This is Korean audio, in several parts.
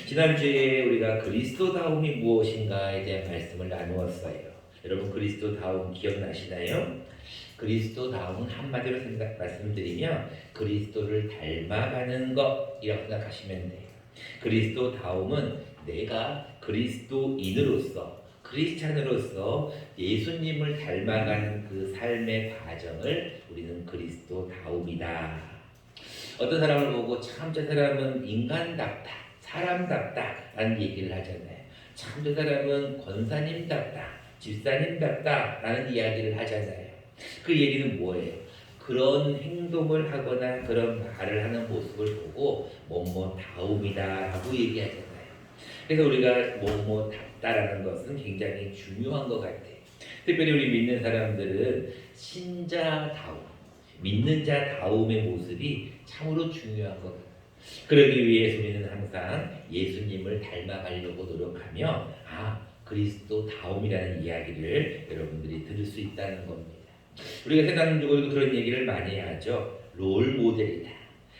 지난주에 우리가 그리스도다움이 무엇인가에 대한 말씀을 나누었어요. 여러분 그리스도다움 기억나시나요? 그리스도다움은 한마디로 말씀드리면 그리스도를 닮아가는 것이라고 생각하시면 돼요. 그리스도다움은 내가 그리스도인으로서 크리스찬으로서 예수님을 닮아가는 그 삶의 과정을 우리는 그리스도다움이다. 어떤 사람을 보고 참 저 사람은 인간답다, 사람답다 라는 얘기를 하잖아요. 참 저 사람은 권사님답다, 집사님답다 라는 이야기를 하잖아요. 그 얘기는 뭐예요? 그런 행동을 하거나 그런 말을 하는 모습을 보고 뭐뭐다움이다 라고 얘기하잖아요. 그래서 우리가 뭐뭐답다라는 것은 굉장히 중요한 것 같아요. 특별히 우리 믿는 사람들은 신자다움, 믿는 자다움의 모습이 참으로 중요한 것 같아요. 그러기 위해서 우리는 항상 예수님을 닮아가려고 노력하며 그리스도다움이라는 이야기를 여러분들이 들을 수 있다는 겁니다. 우리가 세상적으로도 그런 얘기를 많이 하죠. 롤모델이다.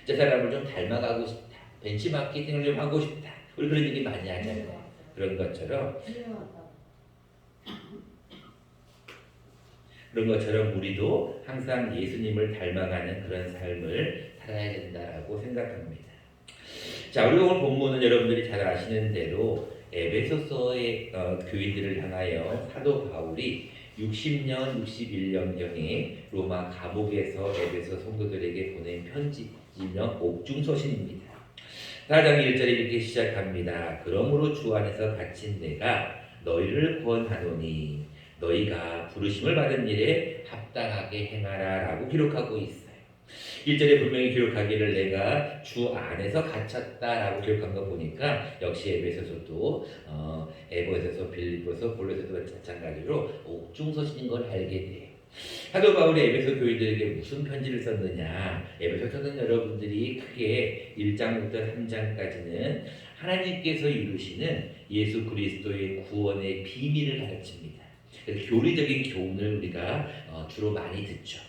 저 사람을 좀 닮아가고 싶다. 벤치마케팅을 좀 하고 싶다. 우리 그런 얘기 많이 하잖아요. 그런 것처럼 우리도 항상 예수님을 닮아가는 그런 삶을 살아야 된다라고 생각합니다. 자, 우리 오늘 본문은 여러분들이 잘 아시는 대로 에베소서의 교인들을 향하여 사도 바울이 60년, 61년경에 로마 감옥에서 에베소 성도들에게 보낸 편지이며 옥중서신입니다. 4장 1절에 이렇게 시작합니다. 그러므로 주 안에서 갇힌 내가 너희를 구원하노니 너희가 부르심을 받은 일에 합당하게 행하라 라고 기록하고 있어요. 1절에 분명히 기록하기를 내가 주 안에서 갇혔다 라고 기록한 거 보니까 역시 에베소서도 에베소서, 빌립보서, 골로새도 마찬가지로 옥중서신인 걸 알게 돼요. 사도 바울이 에베소 교인들에게 무슨 편지를 썼느냐? 에베소서는 여러분들이 크게 1장부터 3장까지는 하나님께서 이루시는 예수 그리스도의 구원의 비밀을 가르칩니다. 그래서 교리적인 교훈을 우리가 주로 많이 듣죠.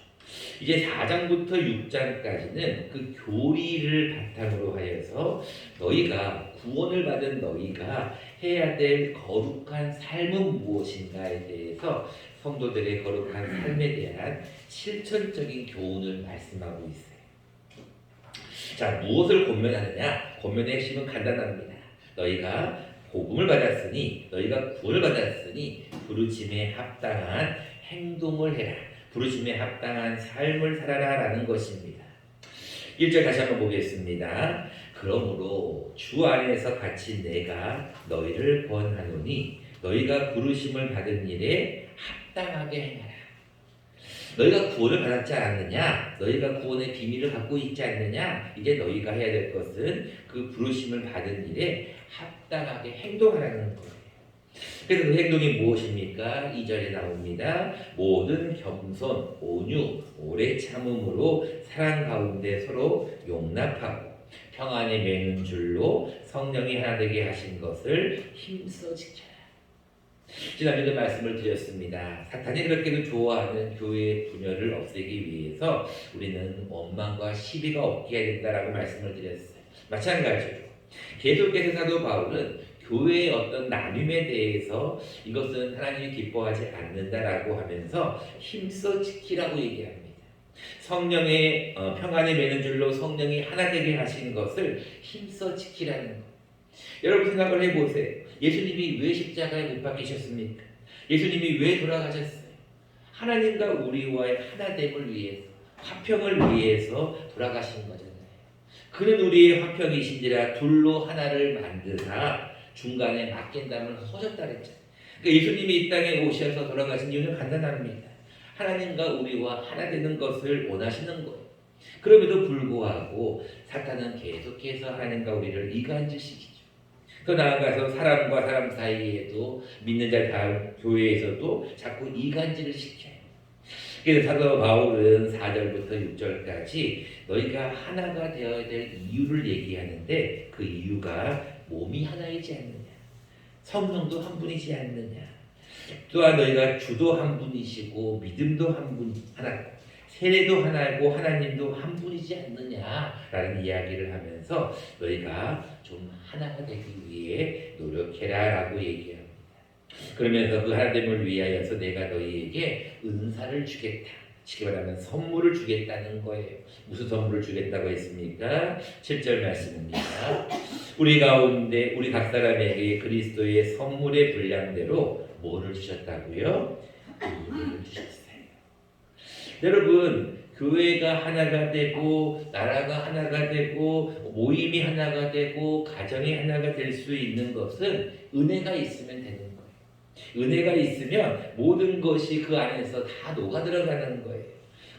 이제 4장부터 6장까지는 그 교리를 바탕으로 하여서 너희가 구원을 받은 너희가 해야 될 거룩한 삶은 무엇인가에 대해서 성도들의 거룩한 삶에 대한 실천적인 교훈을 말씀하고 있어요. 자, 무엇을 권면하느냐? 권면의 핵심은 간단합니다. 너희가 복음을 받았으니, 너희가 구원을 받았으니 부르심에 합당한 행동을 해라. 부르심에 합당한 삶을 살아라 라는 것입니다. 1절 다시 한번 보겠습니다. 그러므로 주 안에서 갇힌 내가 너희를 구원하노니 너희가 부르심을 받은 일에 합당하게 행하라. 너희가 구원을 받았지 않았느냐? 너희가 구원의 비밀을 갖고 있지 않느냐? 이제 너희가 해야 될 것은 그 부르심을 받은 일에 합당하게 행동하라는 거예요. 그래서 그 행동이 무엇입니까? 2절에 나옵니다. 모든 겸손, 온유, 오래 참음으로 사랑 가운데 서로 용납하고 평안에 매는 줄로 성령이 하나 되게 하신 것을 힘써 지켜라. 지난주에도 말씀을 드렸습니다. 사탄이 그렇게도 좋아하는 교회의 분열을 없애기 위해서 우리는 원망과 시비가 없게 해야 된다라고 말씀을 드렸어요. 마찬가지로 계속해서 사도 바울은 교회의 어떤 나눔에 대해서 이것은 하나님이 기뻐하지 않는다라고 하면서 힘써 지키라고 얘기합니다. 성령의 평안에 매는 줄로 성령이 하나 되게 하신 것을 힘써 지키라는 것. 여러분 생각을 해보세요. 예수님이 왜 십자가에 못 박히셨습니까? 예수님이 왜 돌아가셨어요? 하나님과 우리와의 하나됨을 위해서, 화평을 위해서 돌아가신 거잖아요. 그는 우리의 화평이신지라 둘로 하나를 만드사 중간에 맡긴다면 허졌다 그랬잖아요. 그러니까 예수님이 이 땅에 오셔서 돌아가신 이유는 간단합니다. 하나님과 우리와 하나 되는 것을 원하시는 거예요. 그럼에도 불구하고 사탄은 계속해서 하나님과 우리를 이간질시키죠. 더 나아가서 사람과 사람 사이에도 믿는 자 다음 교회에서도 자꾸 이간질을 시켜요. 그래서 사도 바울은 4절부터 6절까지 너희가 하나가 되어야 될 이유를 얘기하는데 그 이유가 몸이 하나이지 않느냐, 성령도 한 분이지 않느냐, 또한 너희가 주도 한 분이시고 믿음도 한 분 하나, 세례도 하나고 하나님도 한 분이지 않느냐라는 이야기를 하면서 너희가 좀 하나가 되기 위해 노력해라라고 얘기합니다. 그러면서 그 하나됨을 위하여서 내가 너희에게 은사를 주겠다. 쉽게 말하면 선물을 주겠다는 거예요. 무슨 선물을 주겠다고 했습니까? 7절 말씀입니다. 우리 가운데 우리 각 사람에게 그리스도의 선물의 분량대로 뭐를 주셨다고요? 은혜를 주셨어요. 여러분, 교회가 하나가 되고 나라가 하나가 되고 모임이 하나가 되고 가정이 하나가 될 수 있는 것은 은혜가 있으면 되는 거예요. 은혜가 있으면 모든 것이 그 안에서 다 녹아 들어가는 거예요.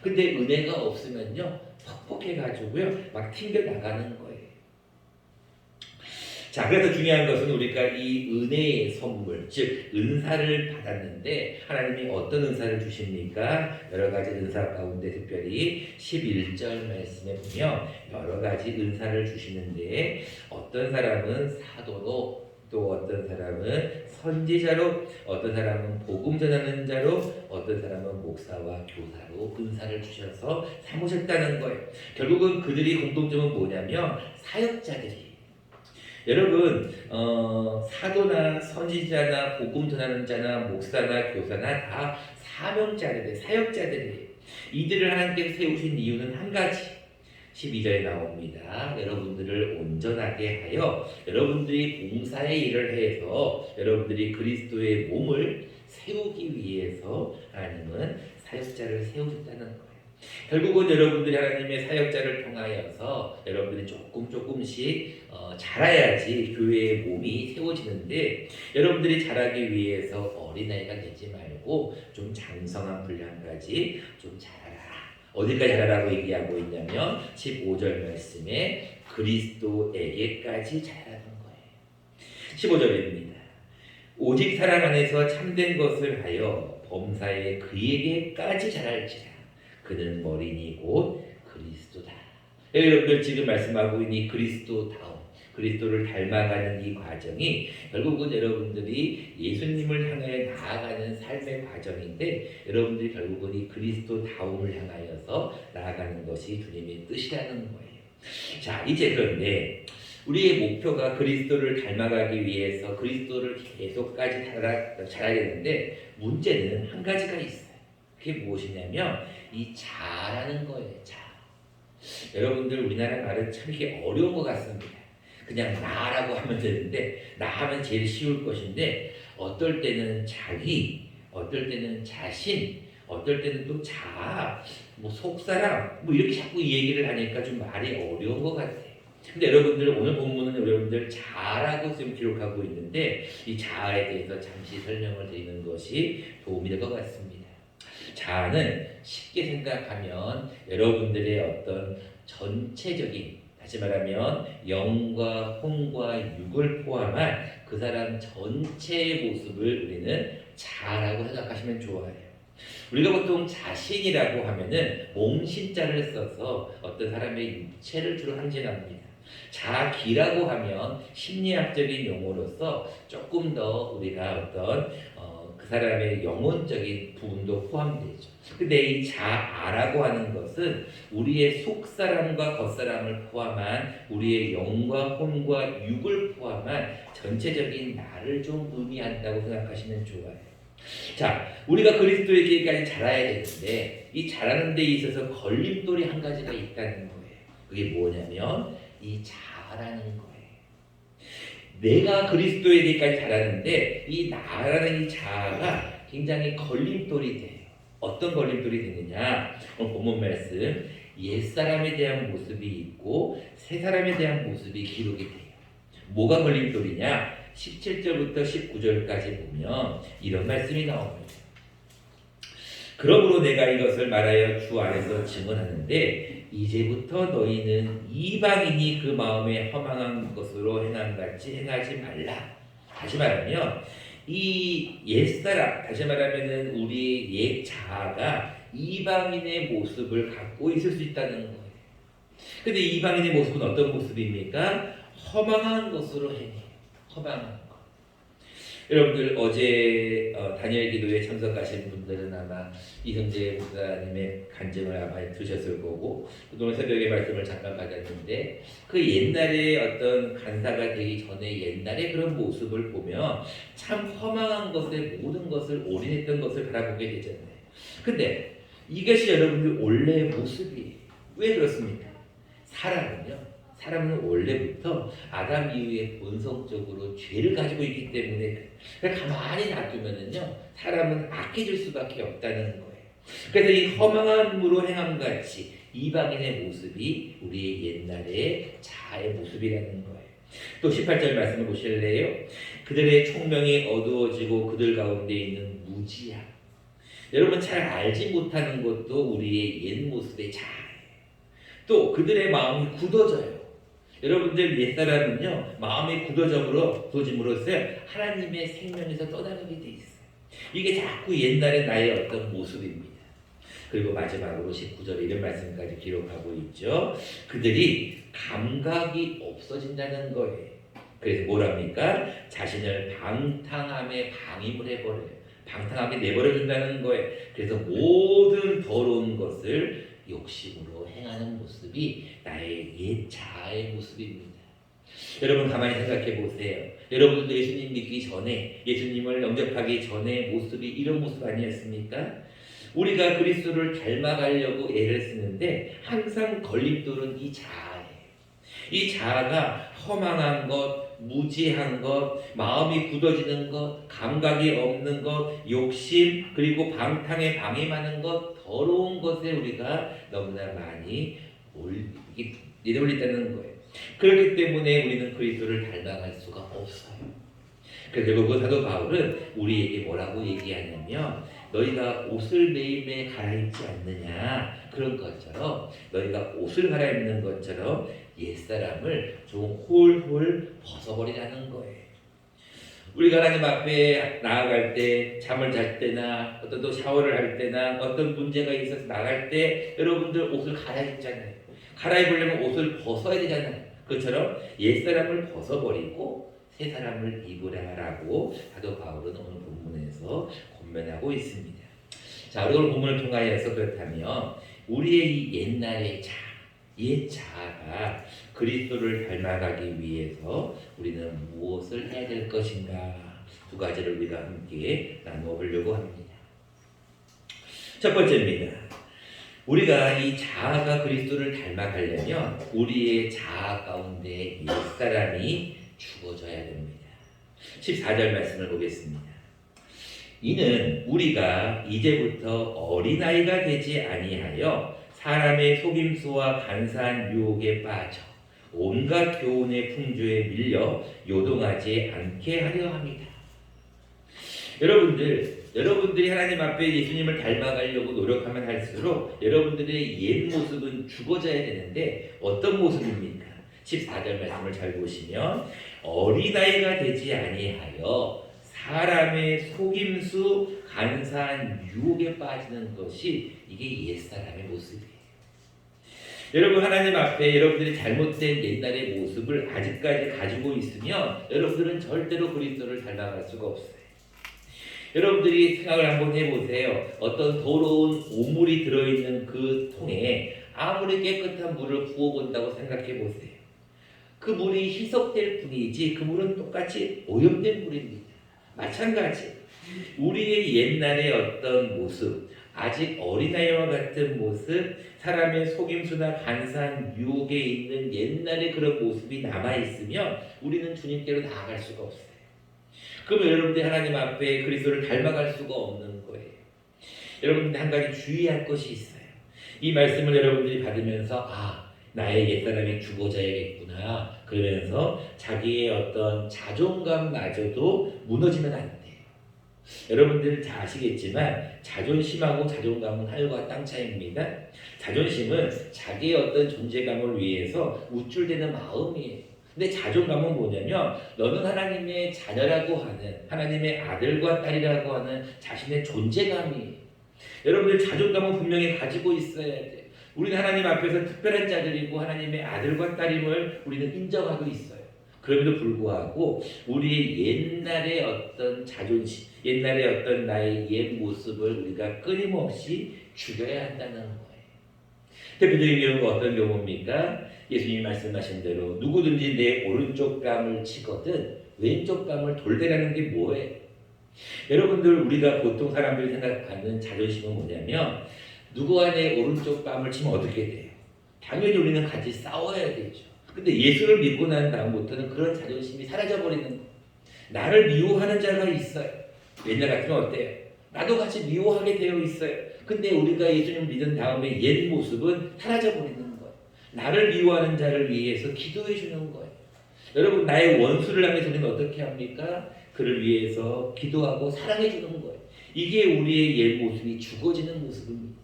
근데 은혜가 없으면요, 퍽퍽해가지고요, 막 튕겨 나가는 거예요. 자, 그래서 중요한 것은 우리가 이 은혜의 선물, 즉 은사를 받았는데 하나님이 어떤 은사를 주십니까? 여러 가지 은사 가운데 특별히 11절 말씀에 보면 여러 가지 은사를 주시는데 어떤 사람은 사도로, 또 어떤 사람은 선지자로, 어떤 사람은 복음 전하는 자로, 어떤 사람은 목사와 교사로 은사를 주셔서 삼으셨다는 거예요. 결국은 그들이 공통점은 뭐냐면 사역자들이. 여러분, 사도나 선지자나 복음 전하는 자나 목사나 교사나 다 사명자들이, 사역자들이. 이들을 하나님께서 세우신 이유는 한 가지. 12절에 나옵니다. 여러분들을 온전하게 하여 여러분들이 봉사의 일을 해서 여러분들이 그리스도의 몸을 세우기 위해서 하나님은 사역자를 세우셨다는 거예요. 결국은 여러분들이 하나님의 사역자를 통하여서 여러분들이 조금씩 자라야지 교회의 몸이 세워지는데, 여러분들이 자라기 위해서 어린아이가 되지 말고 좀 장성한 분량까지 좀 자라라. 어디까지 자라라고 얘기하고 있냐면 15절 말씀에 그리스도에게까지 자라는 거예요. 15절입니다. 오직 사랑 안에서 참된 것을 하여 범사에 그에게까지 자랄지라. 그는 머리니 곧 그리스도다. 여러분들 지금 말씀하고 있는 그리스도다움, 그리스도를 닮아가는 이 과정이 결국은 여러분들이 예수님을 향해 나아가는 삶의 과정인데, 여러분들이 결국은 이 그리스도다움을 향하여서 나아가는 것이 주님의 뜻이라는 거예요. 자, 이제 그런데 우리의 목표가 그리스도를 닮아가기 위해서 그리스도를 계속까지 자라야 되는데, 문제는 한 가지가 있어요. 그게 무엇이냐면 이 자라는 거예요. 자. 여러분들 우리나라 말은 참 이게 어려운 것 같습니다. 그냥 나라고 하면 되는데, 나 하면 제일 쉬울 것인데, 어떨 때는 자기, 어떨 때는 자신, 어떨 때는 또 자아, 뭐 속사람, 뭐 이렇게 자꾸 이 얘기를 하니까 좀 말이 어려운 것 같아요. 근데 여러분들 오늘 본문은 여러분들 자아라고 지금 기록하고 있는데, 이 자아에 대해서 잠시 설명을 드리는 것이 도움이 될 것 같습니다. 자아는 쉽게 생각하면 여러분들의 어떤 전체적인, 다시 말하면 영과 혼과 육을 포함한 그 사람 전체의 모습을 우리는 자아라고 생각하시면 좋아요. 우리가 보통 자신이라고 하면은 몸신자를 써서 어떤 사람의 육체를 주로 상징합니다. 자기라고 하면 심리학적인 용어로서 조금 더 우리가 어떤 그 사람의 영혼적인 부분도 포함되죠. 근데 이 자아라고 하는 것은 우리의 속사람과 겉사람을 포함한 우리의 영과 혼과 육을 포함한 전체적인 나를 좀 의미한다고 생각하시면 좋아요. 자, 우리가 그리스도에게까지 자라야 되는데, 이 자라는 데 있어서 걸림돌이 한 가지가 있다는 거예요. 그게 뭐냐면 이 자아라는 거예요. 내가 그리스도에게까지 자라는데 이 나라는 이 자아가 굉장히 걸림돌이 돼요. 어떤 걸림돌이 되느냐? 오늘 본문 말씀, 옛사람에 대한 모습이 있고 새사람에 대한 모습이 기록이 돼요. 뭐가 걸림돌이냐? 17절부터 19절까지 보면 이런 말씀이 나옵니다. 그러므로 내가 이것을 말하여 주 안에서 증언하는데, 이제부터 너희는 이방인이 그 마음에 허망한 것으로 행함같이 행하지 말라. 다시 말하면 이 옛사람, 다시 말하면 우리 옛 자아가 이방인의 모습을 갖고 있을 수 있다는 거예요. 근데 이방인의 모습은 어떤 모습입니까? 허망한 것으로 행해요. 허망한 것. 여러분들 어제 다니엘 기도에 참석하신 분들은 아마 이성재 목사님의 간증을 아마 들으셨을 거고, 오늘 새벽에 말씀을 잠깐 받았는데, 그 옛날에 어떤 간사가 되기 전에 옛날에 그런 모습을 보면 참 허망한 것에 모든 것을 올인했던 것을 바라보게 되잖아요. 근데 이것이 여러분들 원래의 모습이에요. 왜 그렇습니까? 사람은 원래부터 아담 이후에 본성적으로 죄를 가지고 있기 때문에 가만히 놔두면은요, 사람은 악해질 수밖에 없다는 거예요. 그래서 이 허망함으로 행함 같이 이방인의 모습이 우리의 옛날의 자아의 모습이라는 거예요. 또 18절 말씀을 보실래요? 그들의 총명이 어두워지고 그들 가운데 있는 무지함. 여러분 잘 알지 못하는 것도 우리의 옛 모습의 자아예요. 또 그들의 마음이 굳어져요. 여러분들 옛사람은요, 마음이 굳어짐으로써 하나님의 생명에서 떠나가게 돼 있어요. 이게 자꾸 옛날의 나의 어떤 모습입니다. 그리고 마지막으로 19절에 이런 말씀까지 기록하고 있죠. 그들이 감각이 없어진다는 거예요. 그래서 뭐랍니까? 자신을 방탕함에 방임을 해버려요. 방탕하게 내버려둔다는 거예요. 그래서 모든 더러운 것을 욕심으로 행하는 모습이 나의 옛 자아의 모습입니다. 여러분 가만히 생각해 보세요. 여러분도 예수님 믿기 전에, 예수님을 영접하기 전에 모습이 이런 모습 아니었습니까? 우리가 그리스도를 닮아가려고 애를 쓰는데 항상 걸림돌은 이 자아예요. 이 자아가 허망한 것, 무지한 것, 마음이 굳어지는 것, 감각이 없는 것, 욕심, 그리고 방탕에 방임하는 것, 더러운 것에 우리가 너무나 많이 내몰린다는 거예요. 그렇기 때문에 우리는 그리스도를 닮아갈 수가 없어요. 그래서 결국 사도 바울은 우리에게 뭐라고 얘기하냐면, 너희가 옷을 매일매일 갈아입지 않느냐, 그런 것처럼 너희가 옷을 갈아입는 것처럼 옛사람을 좀 홀홀 벗어버리라는 거예요. 우리가 하나님 앞에 나아갈 때, 잠을 잘 때나 어떤 또 샤워를 할 때나 어떤 문제가 있어서 나갈 때 여러분들 옷을 갈아입잖아요. 갈아입으려면 옷을 벗어야 되잖아요. 그것처럼 옛사람을 벗어버리고 새 사람을 입으라라고 사도 바울은 오늘 본문에서 권면하고 있습니다. 자, 우리 오늘 본문을 통하여서 그렇다면 우리의 이 옛날의 옛 자아가 그리스도를 닮아가기 위해서 우리는 무엇을 해야 될 것인가, 두 가지를 우리가 함께 나누어 보려고 합니다. 첫 번째입니다. 우리가 이 자아가 그리스도를 닮아가려면 우리의 자아 가운데 옛사람이 죽어져야 됩니다. 14절 말씀을 보겠습니다. 이는 우리가 이제부터 어린아이가 되지 아니하여 사람의 속임수와 간사한 유혹에 빠져 온갖 교훈의 풍조에 밀려 요동하지 않게 하려 합니다. 여러분들이 하나님 앞에 예수님을 닮아가려고 노력하면 할수록 여러분들의 옛 모습은 죽어져야 되는데 어떤 모습입니까? 14절 말씀을 잘 보시면 어린아이가 되지 아니하여 사람의 속임수, 간사한 유혹에 빠지는 것이 이게 옛사람의 모습이에요. 여러분 하나님 앞에 여러분들이 잘못된 옛날의 모습을 아직까지 가지고 있으면 여러분들은 절대로 그리스도를 닮아갈 수가 없어요. 여러분들이 생각을 한번 해보세요. 어떤 더러운 오물이 들어있는 그 통에 아무리 깨끗한 물을 부어본다고 생각해보세요. 그 물이 희석될 뿐이지 그 물은 똑같이 오염된 물입니다. 마찬가지 우리의 옛날의 어떤 모습, 아직 어린아이와 같은 모습, 사람의 속임수나 간사한 유혹에 있는 옛날의 그런 모습이 남아있으면 우리는 주님께로 나아갈 수가 없어요. 그러면 여러분들이 하나님 앞에 그리스도를 닮아갈 수가 없는 거예요. 여러분들 한 가지 주의할 것이 있어요. 이 말씀을 여러분들이 받으면서 나의 옛사람이 죽어져야겠구나 그러면서 자기의 어떤 자존감마저도 무너지면 안 돼요. 여러분들 잘 아시겠지만 자존심하고 자존감은 하늘과 땅 차이입니다. 자존심은 자기의 어떤 존재감을 위해서 우쭐대는 마음이에요. 근데 자존감은 뭐냐면 너는 하나님의 자녀라고 하는, 하나님의 아들과 딸이라고 하는 자신의 존재감이에요. 여러분들 자존감은 분명히 가지고 있어야 돼요. 우리는 하나님 앞에서 특별한 자들이고 하나님의 아들과 딸임을 우리는 인정하고 있어요. 그럼에도 불구하고 우리 옛날의 어떤 자존심, 옛날의 어떤 나의 옛 모습을 우리가 끊임없이 죽여야 한다는 거예요. 대표적인 경우가 어떤 경우입니까? 예수님이 말씀하신 대로 누구든지 내 오른쪽 뺨을 치거든 왼쪽 뺨을 돌대라는 게 뭐예요? 여러분들 우리가 보통 사람들이 생각하는 자존심은 뭐냐면 누구와 내 오른쪽 뺨을 치면 어떻게 돼요? 당연히 우리는 같이 싸워야 되죠. 근데 예수를 믿고 난 다음부터는 그런 자존심이 사라져버리는 거예요. 나를 미워하는 자가 있어요. 옛날 같으면 어때요? 나도 같이 미워하게 되어 있어요. 근데 우리가 예수님 믿은 다음에 옛 모습은 사라져버리는 거예요. 나를 미워하는 자를 위해서 기도해 주는 거예요. 여러분 나의 원수를 향해서 우리는 어떻게 합니까? 그를 위해서 기도하고 사랑해 주는 거예요. 이게 우리의 옛 모습이 죽어지는 모습입니다.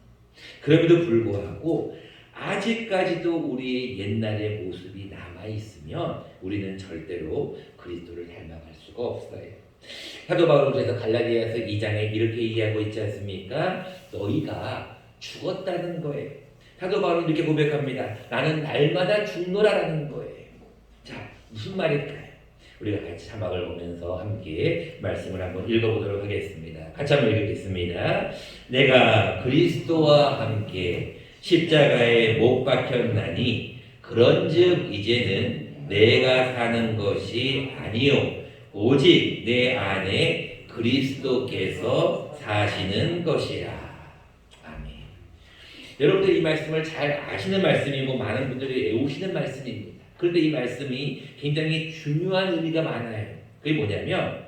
그럼에도 불구하고 아직까지도 우리의 옛날의 모습이 남아있으면 우리는 절대로 그리스도를 닮아갈 수가 없어요. 사도 바울은 그래서 갈라디아서 2장에 이렇게 얘기하고 있지 않습니까? 너희가 죽었다는 거예요. 사도 바울은 이렇게 고백합니다. 나는 날마다 죽노라라는 거예요. 자, 무슨 말일까요? 우리가 같이 자막을 보면서 함께 말씀을 한번 읽어보도록 하겠습니다. 같이 한번 읽겠습니다. 내가 그리스도와 함께 십자가에 못 박혔나니 그런즉 이제는 내가 사는 것이 아니요 오직 내 안에 그리스도께서 사시는 것이라. 아멘. 여러분들 이 말씀을 잘 아시는 말씀이고 많은 분들이 외우시는 말씀입니다. 그런데 이 말씀이 굉장히 중요한 의미가 많아요. 그게 뭐냐면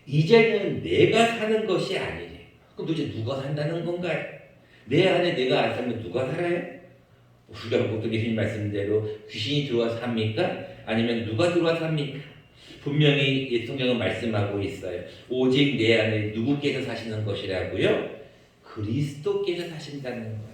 이제는 내가 사는 것이 아니래. 그럼 도대체 누가 산다는 건가요? 내 안에 내가 안 살면 누가 살아요? 우리가 보통 예수님 말씀대로 귀신이 들어와서 삽니까? 아니면 누가 들어와서 삽니까? 분명히 성경은 말씀하고 있어요. 오직 내 안에 누구께서 사시는 것이라고요? 그리스도께서 사신다는 거예요.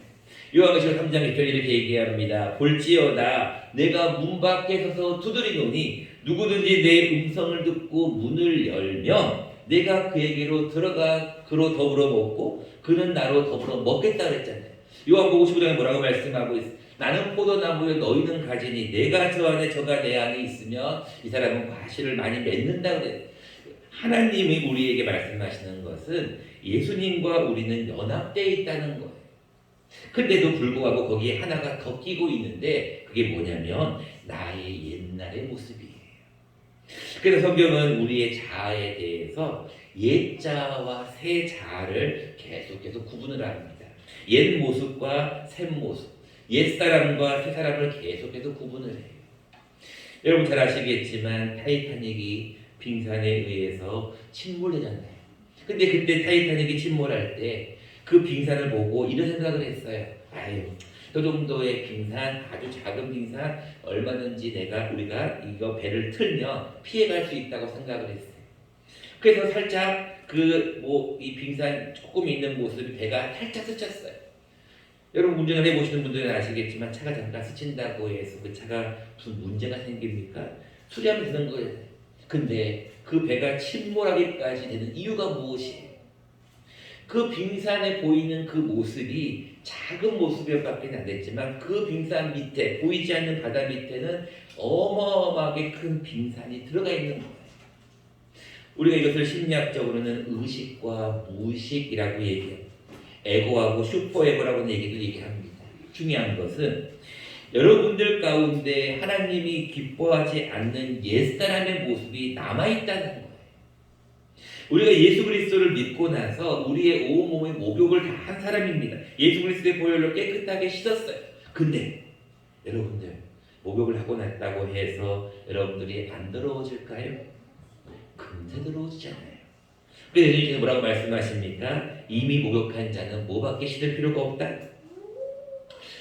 요한계시록 3장 1절 이렇게 얘기합니다. 볼지어다 내가 문 밖에 서서 두드리노니 누구든지 내 음성을 듣고 문을 열면 내가 그에게로 들어가 그로 더불어 먹고 그는 나로 더불어 먹겠다 그랬잖아요. 요한복음 15장에 뭐라고 말씀하고 있어요? 나는 포도나무에 너희는 가지니 내가 저 안에 저가 내 안에 있으면 이 사람은 과실을 많이 맺는다 그랬어요. 하나님이 우리에게 말씀하시는 것은 예수님과 우리는 연합되어 있다는 거예요. 근데도 불구하고 거기에 하나가 더 끼고 있는데 그게 뭐냐면 나의 옛날의 모습이에요. 그래서 성경은 우리의 자아에 대해서 옛 자아와 새 자아를 계속해서 구분을 합니다. 옛 모습과 새 모습, 옛 사람과 새 사람을 계속해서 구분을 해요. 여러분 잘 아시겠지만 타이타닉이 빙산에 의해서 침몰되잖아요. 근데 그때 타이타닉이 침몰할 때 그 빙산을 보고 이런 생각을 했어요. 아유, 저 정도의 빙산, 아주 작은 빙산, 얼마든지 우리가 이거 배를 틀면 피해갈 수 있다고 생각을 했어요. 그래서 살짝 이 빙산 조금 있는 모습이 배가 살짝 스쳤어요. 여러분 운전을 해보시는 분들은 아시겠지만 차가 잠깐 스친다고 해서 그 차가 무슨 문제가 생깁니까? 수리하면 되는 거예요. 근데 그 배가 침몰하기까지 되는 이유가 무엇이에요? 그 빙산에 보이는 그 모습이 작은 모습밖에 안 됐지만 그 빙산 밑에 보이지 않는 바다 밑에는 어마어마하게 큰 빙산이 들어가 있는 거예요. 우리가 이것을 심리학적으로는 의식과 무의식이라고 얘기해요. 에고하고 슈퍼에고라고 얘기도 얘기합니다. 중요한 것은 여러분들 가운데 하나님이 기뻐하지 않는 옛사람의 모습이 남아있다는 거예요. 우리가 예수 그리스도를 믿고 나서 우리의 온몸의 목욕을 다 한 사람입니다. 예수 그리스도의 보혈로 깨끗하게 씻었어요. 근데 여러분들 목욕을 하고 났다고 해서 여러분들이 안 더러워질까요? 금세 더러워지잖아요. 그래서 예수님께서 뭐라고 말씀하십니까? 이미 목욕한 자는 뭐밖에 씻을 필요가 없다.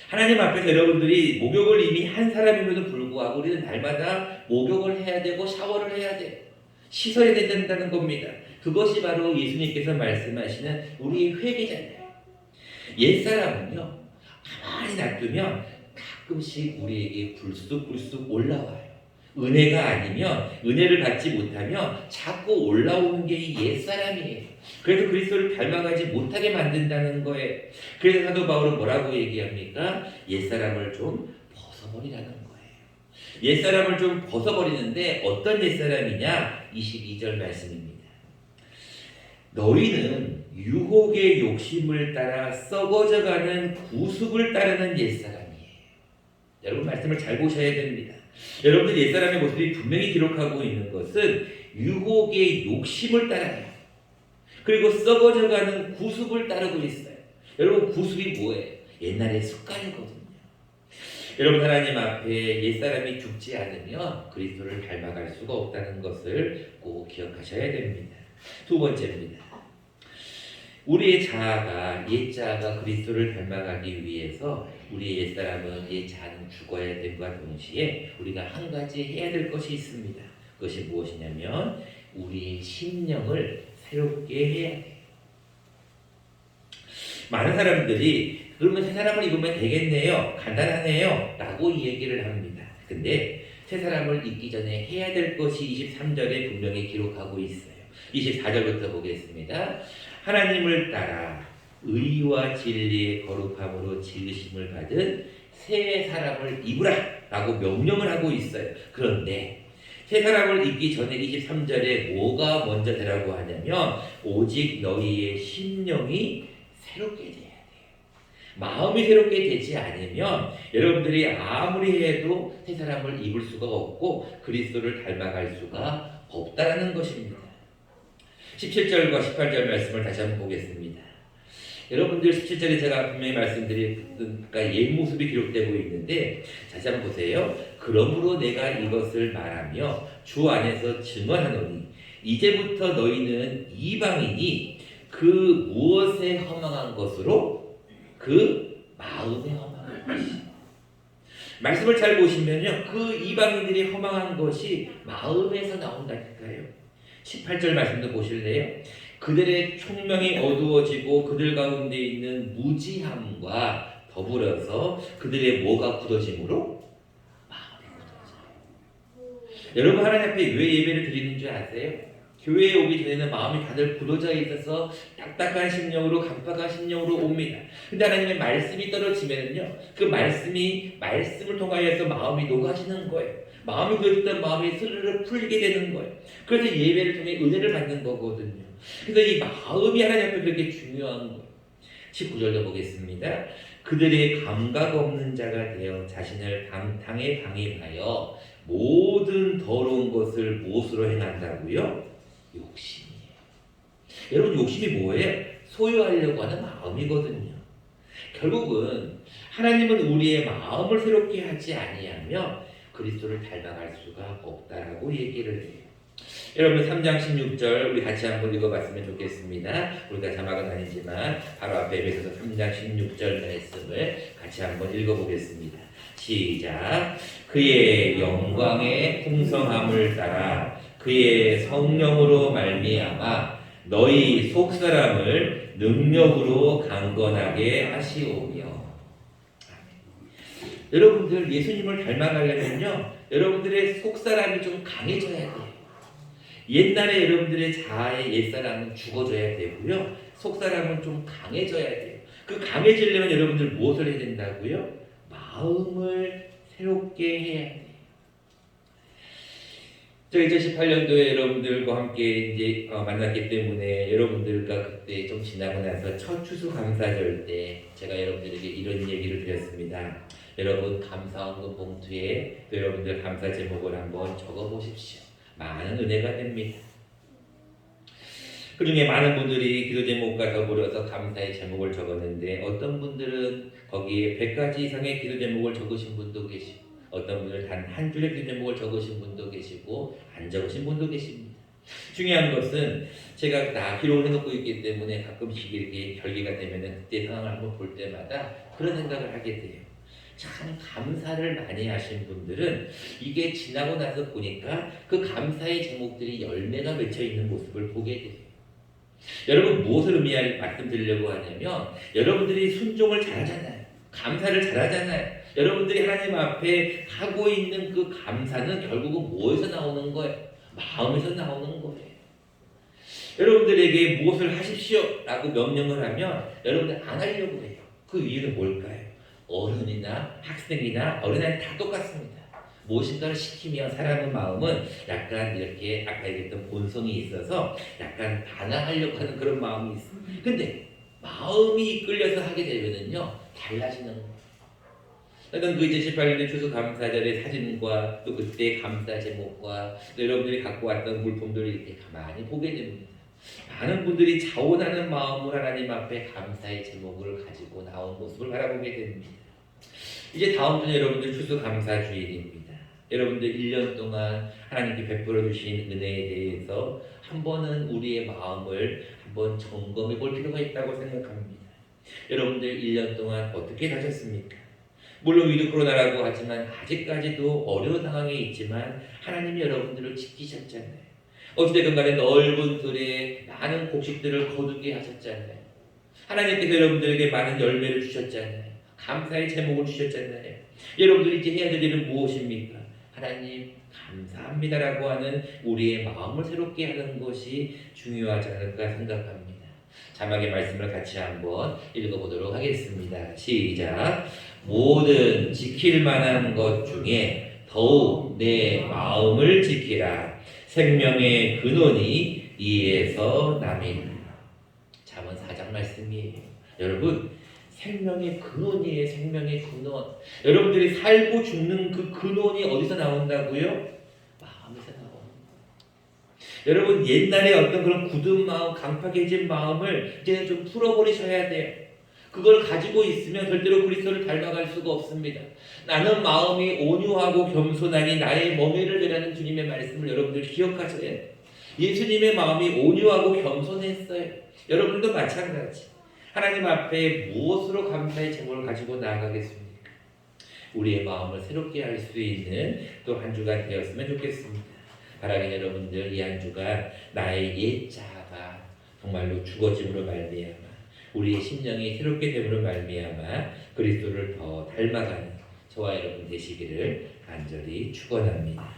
하나님 앞에서 여러분들이 목욕을 이미 한 사람임에도 불구하고 우리는 날마다 목욕을 해야 되고 샤워를 해야 돼요. 씻어야 된다는 겁니다. 그것이 바로 예수님께서 말씀하시는 우리의 회개잖아요. 옛사람은요 가만히 놔두면 가끔씩 우리에게 불쑥불쑥 올라와요. 은혜가 아니면 은혜를 받지 못하면 자꾸 올라오는 게 이 옛사람이에요. 그래서 그리스도를 닮아가지 못하게 만든다는 거예요. 그래서 사도 바울은 뭐라고 얘기합니까? 옛사람을 좀 벗어버리라는 거예요. 옛사람을 좀 벗어버리는데 어떤 옛사람이냐? 22절 말씀입니다. 너희는 유혹의 욕심을 따라 썩어져가는 구습을 따르는 옛사람이에요. 여러분 말씀을 잘 보셔야 됩니다. 여러분들 옛사람의 모습이 분명히 기록하고 있는 것은 유혹의 욕심을 따라요. 그리고 썩어져가는 구습을 따르고 있어요. 여러분 구습이 뭐예요? 옛날의 습관이거든요. 여러분 하나님 앞에 옛사람이 죽지 않으면 그리스도를 닮아갈 수가 없다는 것을 꼭 기억하셔야 됩니다. 두 번째입니다. 우리의 자아가 옛자아가 그리스도를 닮아가기 위해서 우리의 옛사람은 옛자아는 죽어야 됨과 동시에 우리가 한 가지 해야 될 것이 있습니다. 그것이 무엇이냐면 우리의 심령을 새롭게 해야 돼요. 많은 사람들이 그러면 새 사람을 입으면 되겠네요. 간단하네요. 라고 이 얘기를 합니다. 근데 새 사람을 입기 전에 해야 될 것이 23절에 분명히 기록하고 있어요. 24절부터 보겠습니다. 하나님을 따라 의와 진리의 거룩함으로 지으심을 받은 새 사람을 입으라 라고 명령을 하고 있어요. 그런데 새 사람을 입기 전에 23절에 뭐가 먼저 되라고 하냐면 오직 너희의 심령이 새롭게 돼야 돼요. 마음이 새롭게 되지 않으면 여러분들이 아무리 해도 새 사람을 입을 수가 없고 그리스도를 닮아갈 수가 없다는 것입니다. 17절과 18절 말씀을 다시 한번 보겠습니다. 여러분들 17절에 제가 분명히 말씀드린 옛 모습이 기록되고 있는데 다시 한번 보세요. 그러므로 내가 이것을 말하며 주 안에서 증언하노니 이제부터 너희는 이방인이 그 무엇에 허망한 것으로 그 마음에 허망한 것이 말씀을 잘 보시면요. 그 이방인들이 허망한 것이 마음에서 나온다니까요. 18절 말씀도 보실래요? 그들의 총명이 어두워지고 그들 가운데 있는 무지함과 더불어서 그들의 뭐가 굳어짐으로? 마음이 굳어져요. 여러분 하나님 앞에 왜 예배를 드리는 줄 아세요? 교회에 오기 전에는 마음이 다들 굳어져 있어서 딱딱한 심령으로 간파한 심령으로 옵니다. 근데 하나님의 말씀이 떨어지면요, 그 말씀을 통하여서 마음이 녹아지는 거예요. 마음이 굳어졌던 마음이 스르르 풀리게 되는 거예요. 그래서 예배를 통해 은혜를 받는 거거든요. 그래서 이 마음이 하나님 앞에 그렇게 중요한 거예요. 19절도 보겠습니다. 그들의 감각 없는 자가 되어 자신을 방탕에 방임하여 모든 더러운 것을 무엇으로 행한다고요? 욕심이에요. 여러분 욕심이 뭐예요? 소유하려고 하는 마음이거든요. 결국은 하나님은 우리의 마음을 새롭게 하지 아니하면 그리스도를 닮아갈 수가 없다라고 얘기를 해요. 여러분 3장 16절 우리 같이 한번 읽어봤으면 좋겠습니다. 우리가 자막은 아니지만 바로 앞에 에베소서 3장 16절 말씀을 같이 한번 읽어보겠습니다. 시작. 그의 영광의 풍성함을 따라 그의 성령으로 말미암아 너희 속사람을 능력으로 강건하게 하시오며. 여러분들 예수님을 닮아가려면요, 여러분들의 속사람이 좀 강해져야 돼요. 옛날에 여러분들의 자아의 옛사람은 죽어져야 되고요, 속사람은 좀 강해져야 돼요. 그 강해지려면 여러분들 무엇을 해야 된다고요? 마음을 새롭게 해야 돼요. 저 2018년도에 여러분들과 함께 이제 만났기 때문에 여러분들과 그때 좀 지나고 나서 첫 추수감사절 때 제가 여러분들에게 이런 얘기를 드렸습니다. 여러분 감사헌금 봉투에 또 여러분들 감사 제목을 한번 적어보십시오. 많은 은혜가 됩니다. 그 중에 많은 분들이 기도 제목과 더불어서 감사의 제목을 적었는데 어떤 분들은 거기에 100가지 이상의 기도 제목을 적으신 분도 계시고 어떤 분들은 단 한 줄의 기도 제목을 적으신 분도 계시고 안 적으신 분도 계십니다. 중요한 것은 제가 다 기록을 해놓고 있기 때문에 가끔씩 이렇게 결기가 되면 그때 상황을 한번 볼 때마다 그런 생각을 하게 돼요. 참 감사를 많이 하신 분들은 이게 지나고 나서 보니까 그 감사의 제목들이 열매가 맺혀 있는 모습을 보게 돼요. 여러분 무엇을 말씀드리려고 하냐면 여러분들이 순종을 잘하잖아요. 감사를 잘하잖아요. 여러분들이 하나님 앞에 하고 있는 그 감사는 결국은 뭐에서 나오는 거예요? 마음에서 나오는 거예요. 여러분들에게 무엇을 하십시오 라고 명령을 하면 여러분들 안 하려고 해요. 그 이유는 뭘까요? 어른이나 학생이나 어린아이 다 똑같습니다. 무엇인가를 시키면 사람의 마음은 약간 이렇게 아까 얘기했던 본성이 있어서 약간 반항하려고 하는 그런 마음이 있어요. 근데 마음이 이끌려서 하게 되면은요 달라지는 거예요. 그러니까 그 2018년도 추수감사절의 사진과 또 그때 감사 제목과 또 여러분들이 갖고 왔던 물품들을 이렇게 가만히 보게 됩니다. 많은 분들이 자원하는 마음으로 하나님 앞에 감사의 제목을 가지고 나온 모습을 바라보게 됩니다. 이제 다음 주는 여러분들 추수감사 주일입니다. 여러분들 1년 동안 하나님께 베풀어 주신 은혜에 대해서 한 번은 우리의 마음을 한번 점검해 볼 필요가 있다고 생각합니다. 여러분들 1년 동안 어떻게 가셨습니까? 물론 위드 코로나라고 하지만 아직까지도 어려운 상황에 있지만 하나님이 여러분들을 지키셨잖아요. 어찌됐든 간에 넓은 들에 많은 곡식들을 거두게 하셨잖아요. 하나님께서 여러분들에게 많은 열매를 주셨잖아요. 감사의 제목을 주셨잖아요. 여러분들이 이제 해야 될 일은 무엇입니까? 하나님 감사합니다라고 하는 우리의 마음을 새롭게 하는 것이 중요하지 않을까 생각합니다. 자막의 말씀을 같이 한번 읽어보도록 하겠습니다. 시작. 모든 지킬 만한 것 중에 더욱 내 마음을 지키라. 생명의 근원이 이에서 남이라. 잠언 4장 말씀이에요. 여러분 생명의 근원이에요. 생명의 근원. 여러분들이 살고 죽는 그 근원이 어디서 나온다고요? 마음에서 나옵니다. 여러분 옛날에 어떤 그런 굳은 마음, 강팍해진 마음을 이제는 좀 풀어버리셔야 돼요. 그걸 가지고 있으면 절대로 그리스도를 닮아갈 수가 없습니다. 나는 마음이 온유하고 겸손하니 나의 멍에를 베라는 주님의 말씀을 여러분들 기억하셔야 돼요. 예수님의 마음이 온유하고 겸손했어요. 여러분도 마찬가지. 하나님 앞에 무엇으로 감사의 제목을 가지고 나아가겠습니까? 우리의 마음을 새롭게 할 수 있는 또 한 주간 되었으면 좋겠습니다. 바라긴 여러분들 이 한 주간 나의 옛 자아가 정말로 죽어짐으로 말미암아 우리의 심령이 새롭게 됨으로 말미암아 그리스도를 더 닮아가는 저와 여러분 되시기를 간절히 축원합니다.